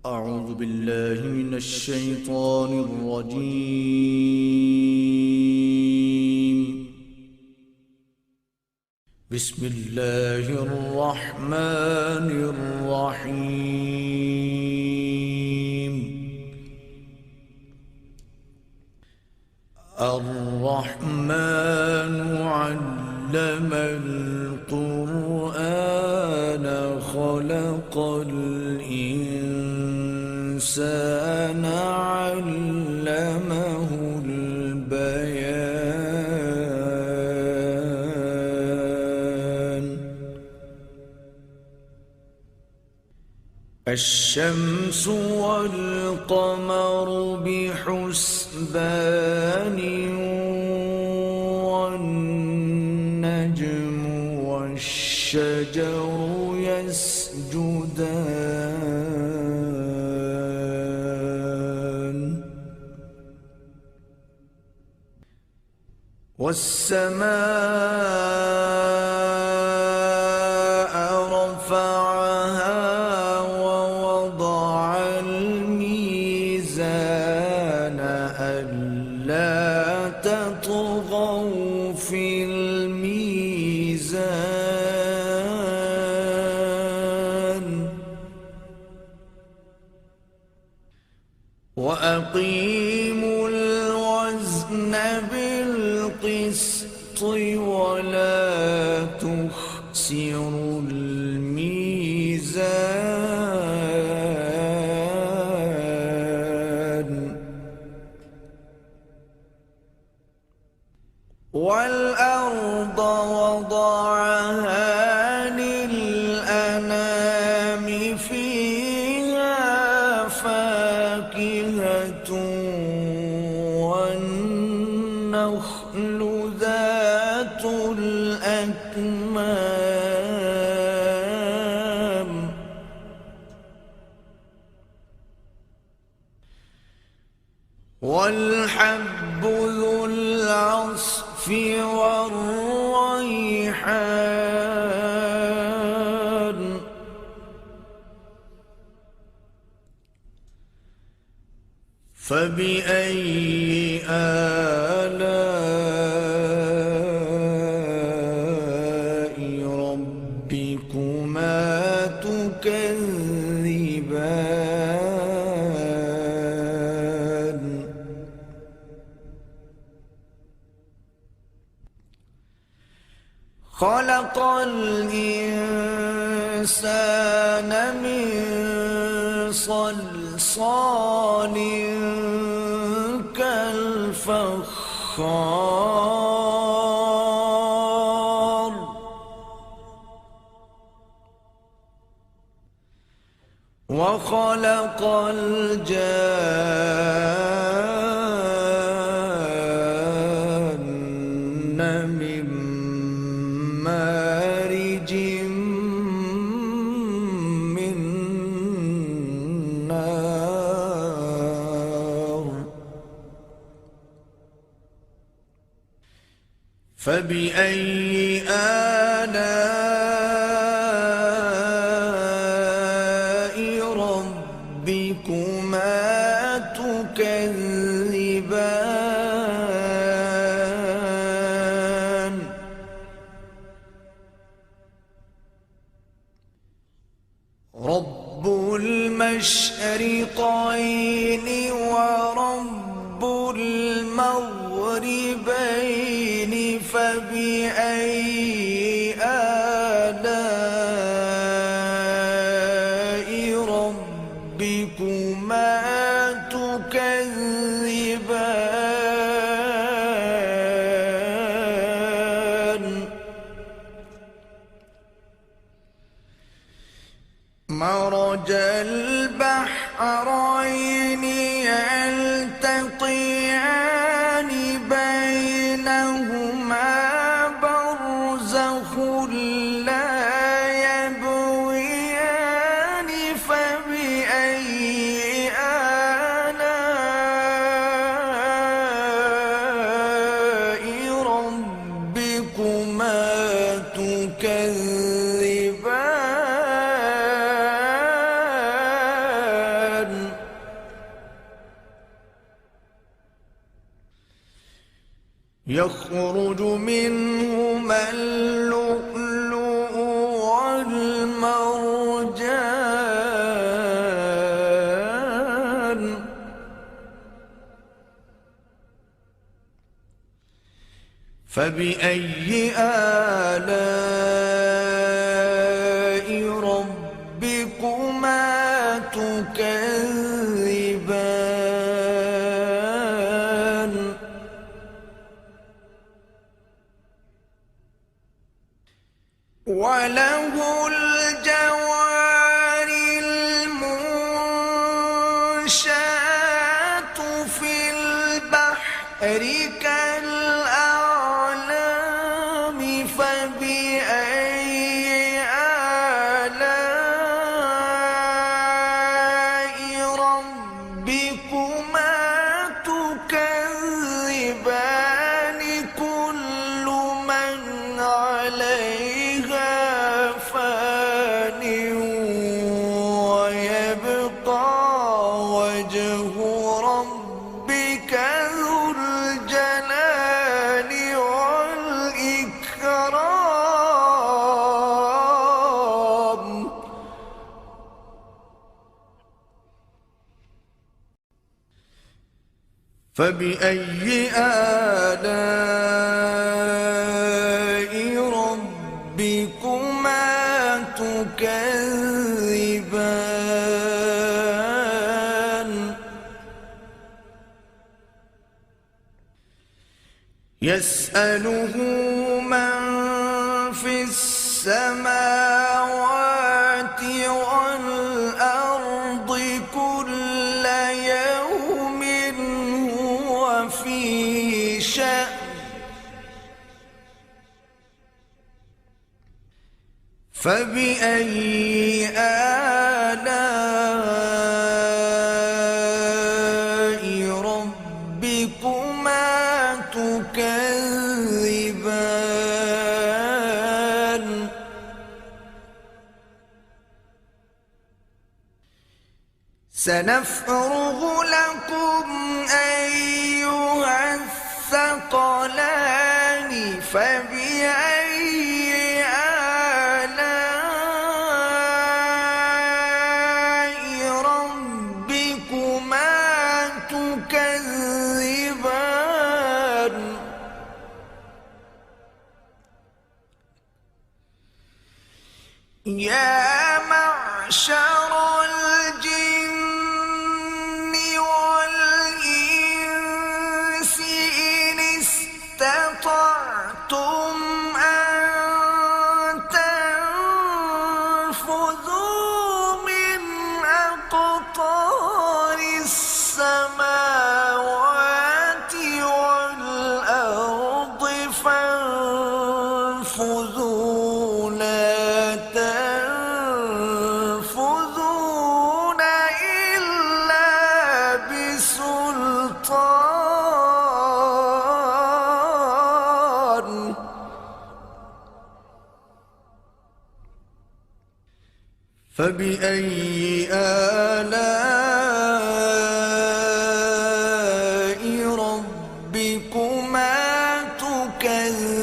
أعوذ بالله من الشيطان الرجيم. بسم الله الرحمن الرحيم. الرحمن علم القرآن خلق الإنسان علمه البيان. الشمس والقمر بحسبان والنجم والشجر يسجدان. والسماء رفعها ووضع الميزان ألا تطغوا في الميزان وأقيموا الوزن بالقسط ولا تخسروا الميزان. والأرض وضعها للأنام فيها فاكهة والنخل ذات الأكمام والحب ذو العصف والريحان. فبأي آلاء ربكما تكذبان. خلق الإنسان من صلصال كالفخار. وخلق الجان من مارج من نار. فبأي آلاء ربكما تكذبان. رب المشرقين ورب المغربين فبأي آلاء ربكما تكذبان. مرج البحرين يلتقيان بينهما برزخ لا يبغيان. فبأي آلاء ربكما تكذبان. يخرج منهما اللؤلؤ والمرجان فبأي آلاء ربكما تكذبان وله الجوار المنشآت في البحر كالأعلام فبأي آلاء ربكما تكذبان كل من عليها فان ويبقى وجه ربك ذو الجلال والإكرام فبأي آلاء ربكما تكذبان يسأله من في السماوات والأرض كل يوم هو في شأن فبأي آلاء ربكما تكذبان سنفرغ لكم أيها الثقلان فبأي آلاء ربكما تكذبان يا معشر الجن والإنس إن استطعتم أن تنفذوا من أقطار السماوات والأرض فانفذوا لا تنفذون إلا بسلطان فبأي آلاء ربكما تكذبان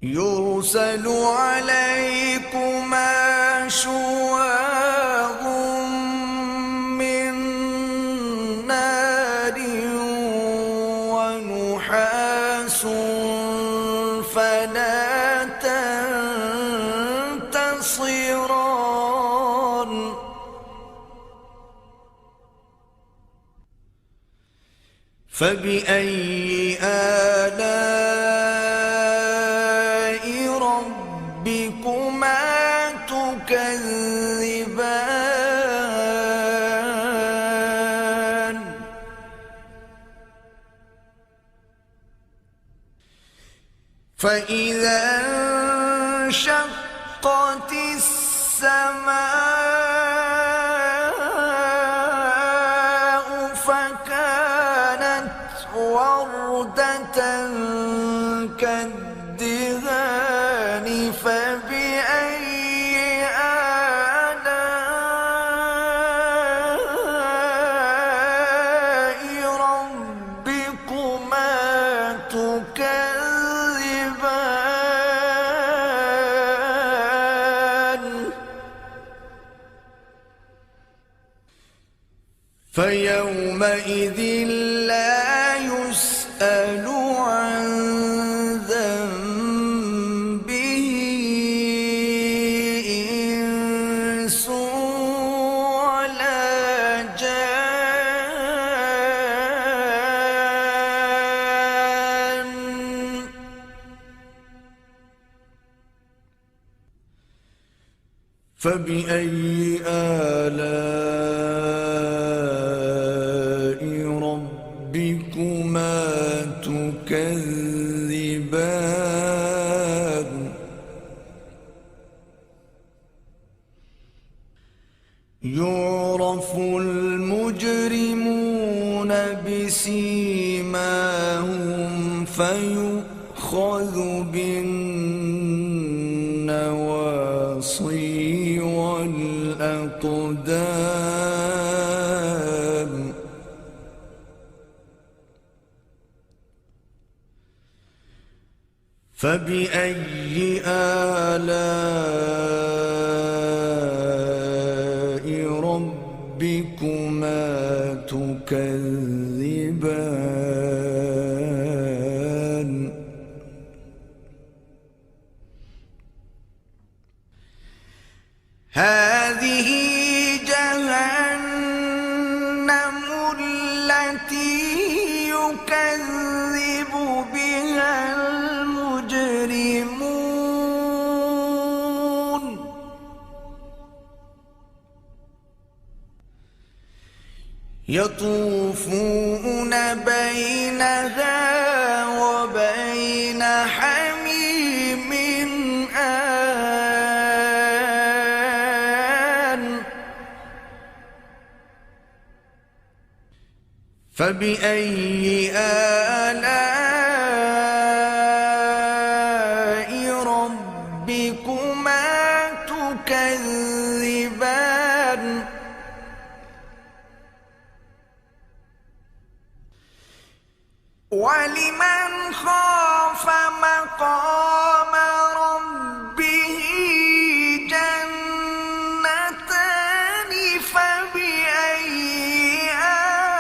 يرسل عليكما شواظ من نار ونحاس فلا تنتصران فبأي آلاء ربكما تكذبان فإذا انشقت السماء فكانت وردة كالدهان فبأي آلاء فيومئذ لا يسأل عن ذنبه إنس ولا جان. فبأي آلاء ربكما تكذبان. يعرف المجرمون بسيماهم فيؤخذ بالنواصي والأقدام. فبأي آلاء ربكما تكذبان. هذه جهنم التي يكذب بها المجرمون. يطوفون بينها وبين حميم آن. فبأي آلاء ربكما تكذبان. ولمن خاف مقام ربه جنتان. فبأي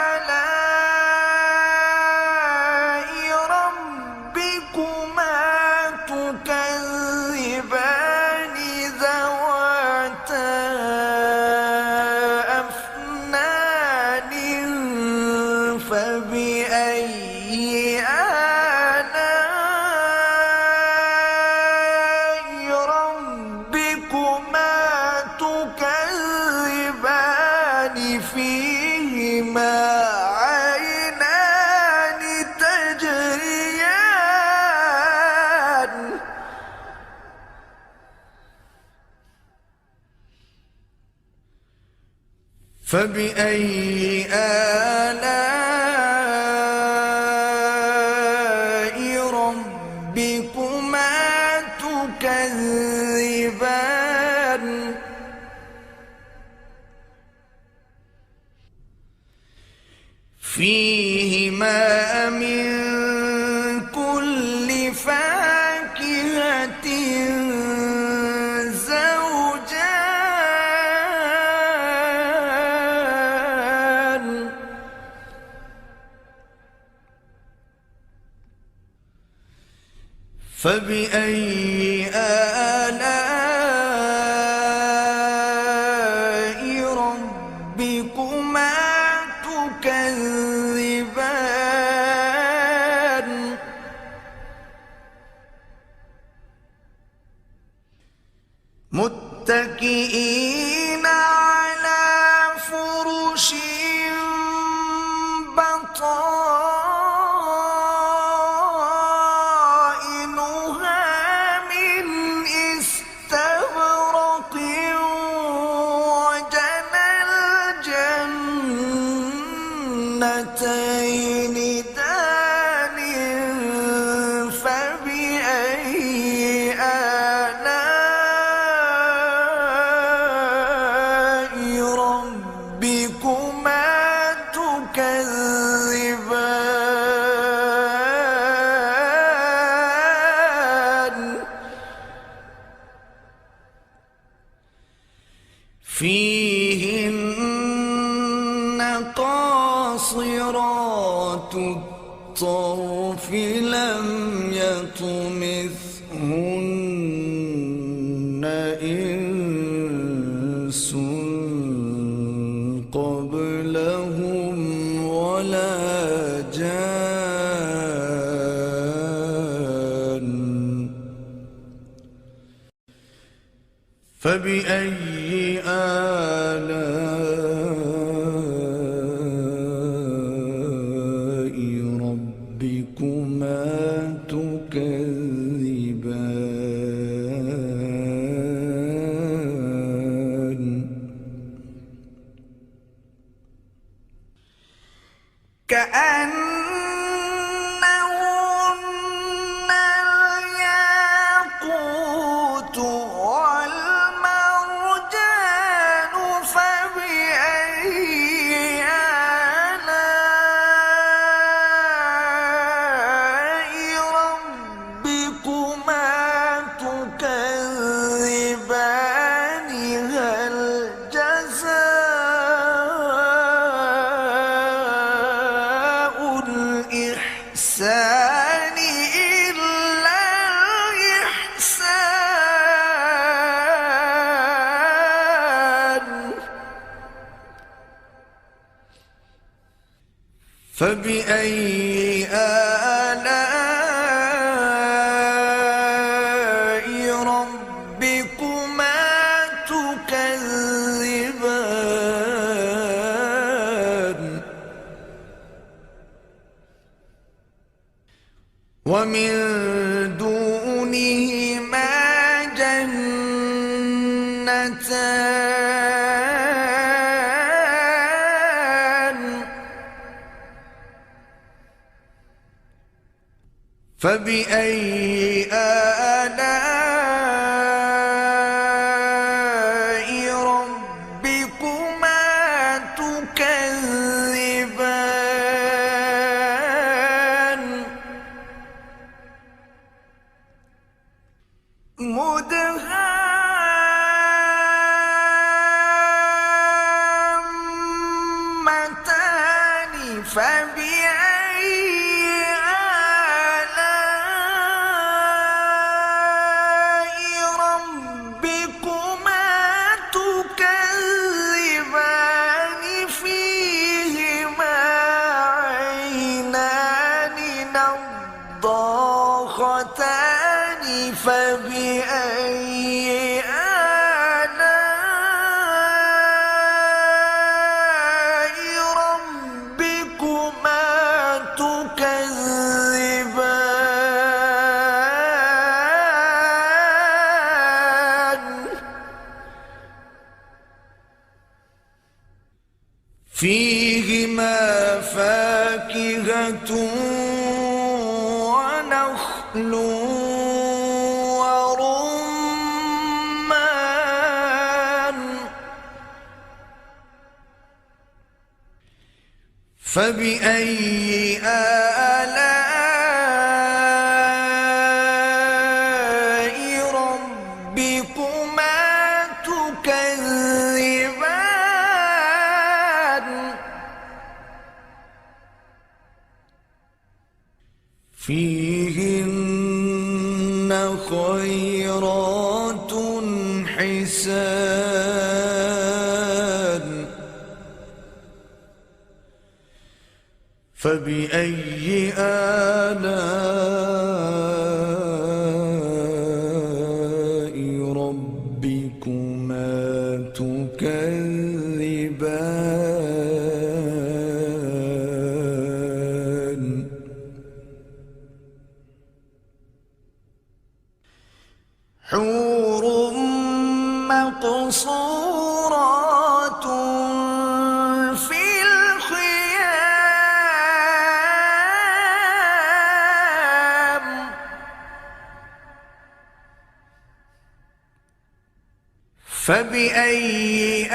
آلاء ربكما تكذبان ذواتا أفنان. فبأي آلاء ربكما تكذبان فيهما عينان تجريان. فبأي آلاء ربكما تكذبان. فيهما من كل فاكهة زوجان. فبأي آلاء ربكما تكذبان. متكئين على فرش بطائنها من استبرق. وجنى الجنتين دان. فبأي آلاء ربكما تكذبان. فيهن قاصرات الطرف لم يطمثهن إنس قبلهم ولا جان فبأي آلاء ربكما تكذبان كأنهن الياقوت والمرجان فبأي آلاء ربكما تكذبان هل جزاء الإحسان إلا الإحسان فبأي آلاء ربكما تكذبان ومن دونهما جنتان فبأي آلاء ربكما تكذبان مدهامتان فبأي آلاء ربكما تكذبان فيهما عينان نضاختان فبأي آلاء ربكما تكذبان فيهما فاكهة ونخل ورمان فبأي آلاء ربكما تكذبان فيهن خيرات حسان فبأي آلاء ربكما تكذبان حور مقصورات في الخيام فبأي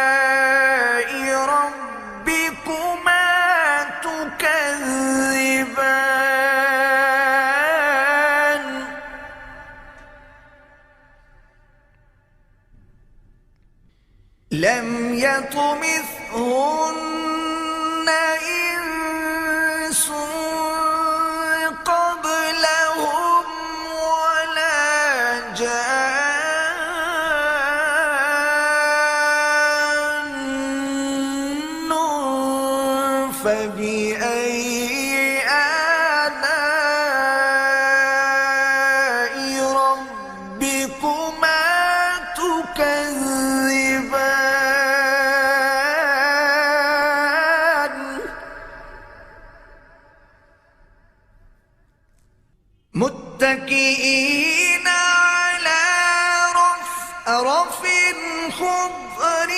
آلاء ربكما تكذبان لم يطمثهن إنس قبلهم ولا جان فبأي آلاء ربكما تكذبان متكئين على رفرف خضر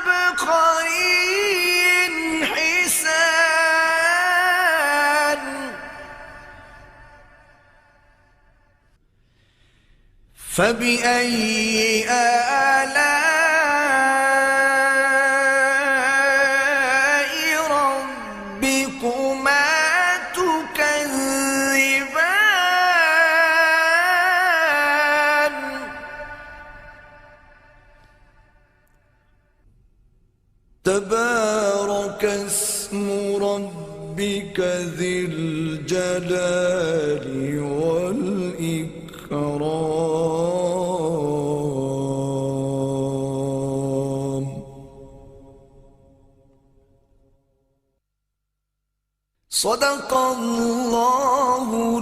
وعبقري حسان فبأي آلاء ربكما تكذبان تبارك اسم ربك ذي الجلال والإكرام صدق الله